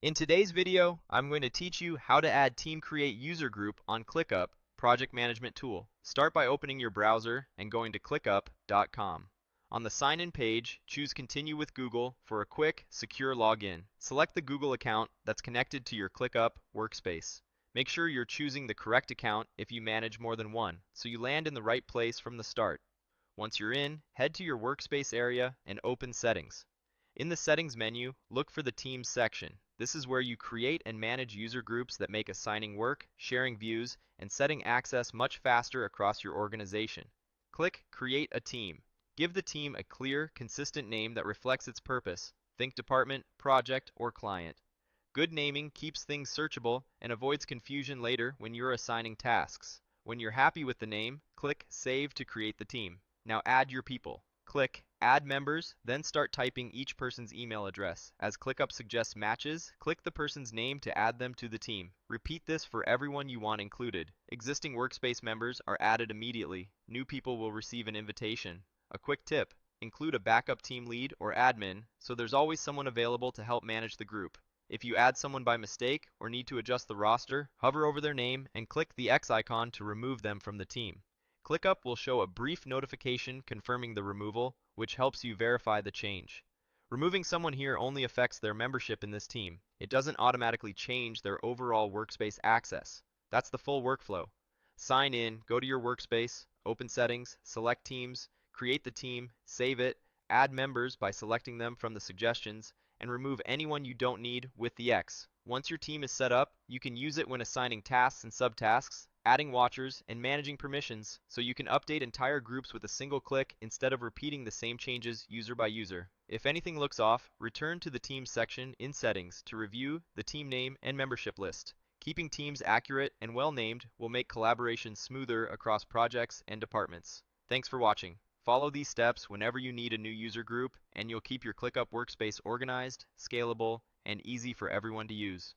In today's video, I'm going to teach you how to add Team Create User Group on ClickUp Project Management tool. Start by opening your browser and going to clickup.com. On the sign-in page, choose Continue with Google for a quick, secure login. Select the Google account that's connected to your ClickUp workspace. Make sure you're choosing the correct account if you manage more than one, so you land in the right place from the start. Once you're in, head to your workspace area and open Settings. In the Settings menu, look for the Teams section. This is where you create and manage user groups that make assigning work, sharing views, and setting access much faster across your organization. Click Create a Team. Give the team a clear, consistent name that reflects its purpose. Think department, project, or client. Good naming keeps things searchable and avoids confusion later when you're assigning tasks. When you're happy with the name, click Save to create the team. Now add your people. Click Add Members, then start typing each person's email address. As ClickUp suggests matches, click the person's name to add them to the team. Repeat this for everyone you want included. Existing workspace members are added immediately. New people will receive an invitation. A quick tip: include a backup team lead or admin so there's always someone available to help manage the group. If you add someone by mistake or need to adjust the roster, hover over their name and click the X icon to remove them from the team. ClickUp will show a brief notification confirming the removal, which helps you verify the change. Removing someone here only affects their membership in this team. It doesn't automatically change their overall workspace access. That's the full workflow. Sign in, go to your workspace, open Settings, select Teams, create the team, save it, add members by selecting them from the suggestions, and remove anyone you don't need with the X. Once your team is set up, you can use it when assigning tasks and subtasks, adding watchers, and managing permissions, so you can update entire groups with a single click instead of repeating the same changes user by user. If anything looks off, return to the Teams section in Settings to review the team name and membership list. Keeping teams accurate and well named will make collaboration smoother across projects and departments. Thanks for watching. Follow these steps whenever you need a new user group, and you'll keep your ClickUp workspace organized, scalable, and easy for everyone to use.